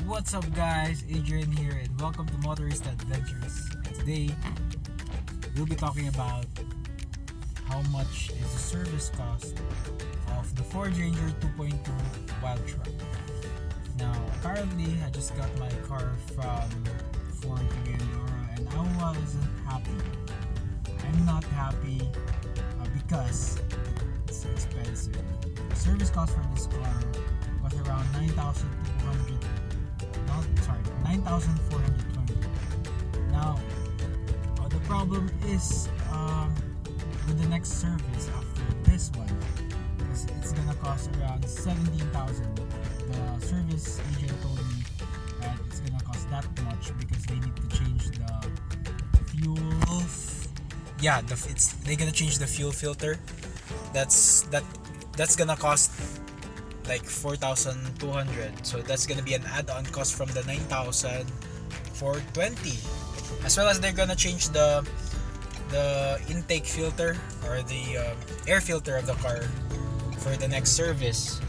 What's up guys, Adrian here and welcome to Motorist Adventures. Today we'll be talking about how much is the service cost of the Ford Ranger 2.2 wild truck. Now currently I just got my car from Ford Ranger and I wasn't happy. I'm not happy because it's expensive. The service cost for this car was around 9,420. Now, the problem is with the next service after this one, because it's gonna cost around 17,000. The service agent told me that it's gonna cost that much because they need to change the fuel. Yeah, they're gonna change the fuel filter. That's gonna cost like 4,200, so that's gonna be an add-on cost from the 9,420, as well as they're gonna change the intake filter or the air filter of the car for the next service.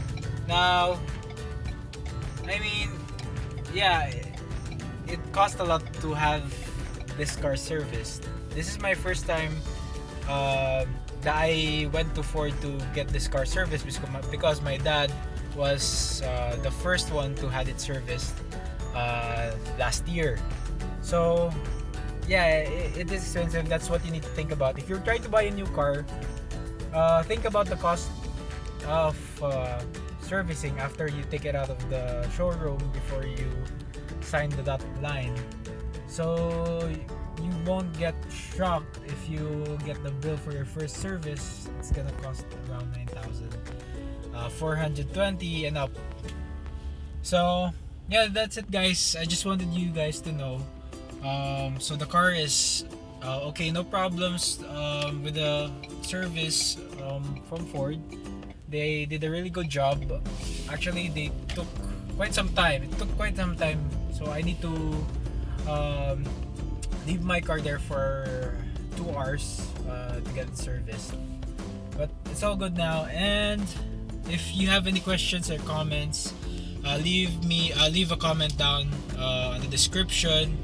Now I mean, yeah, it costs a lot to have this car serviced. This is my first time that I went to Ford to get this car serviced because my dad was the first one to had it serviced last year. So yeah, it is expensive. That's what you need to think about. If you're trying to buy a new car, think about the cost of servicing after you take it out of the showroom before you sign the dotted line. So you won't get shocked if you get the bill for your first service. It's gonna cost around 9,420 and up. So yeah, that's it guys. I just wanted you guys to know. So the car is okay, no problems with the service from Ford. They did a really good job. Actually, they took quite some time. It took quite some time, so I need to leave my car there for 2 hours to get it serviced. But it's all good now. And if you have any questions or comments, leave a comment down in the description.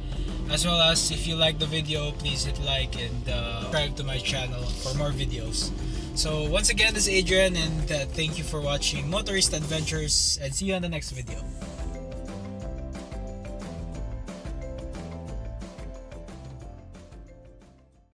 As well as if you like the video, please hit like and subscribe to my channel for more videos. So once again, this is Adrian and thank you for watching Motorist Adventures, and see you on the next video.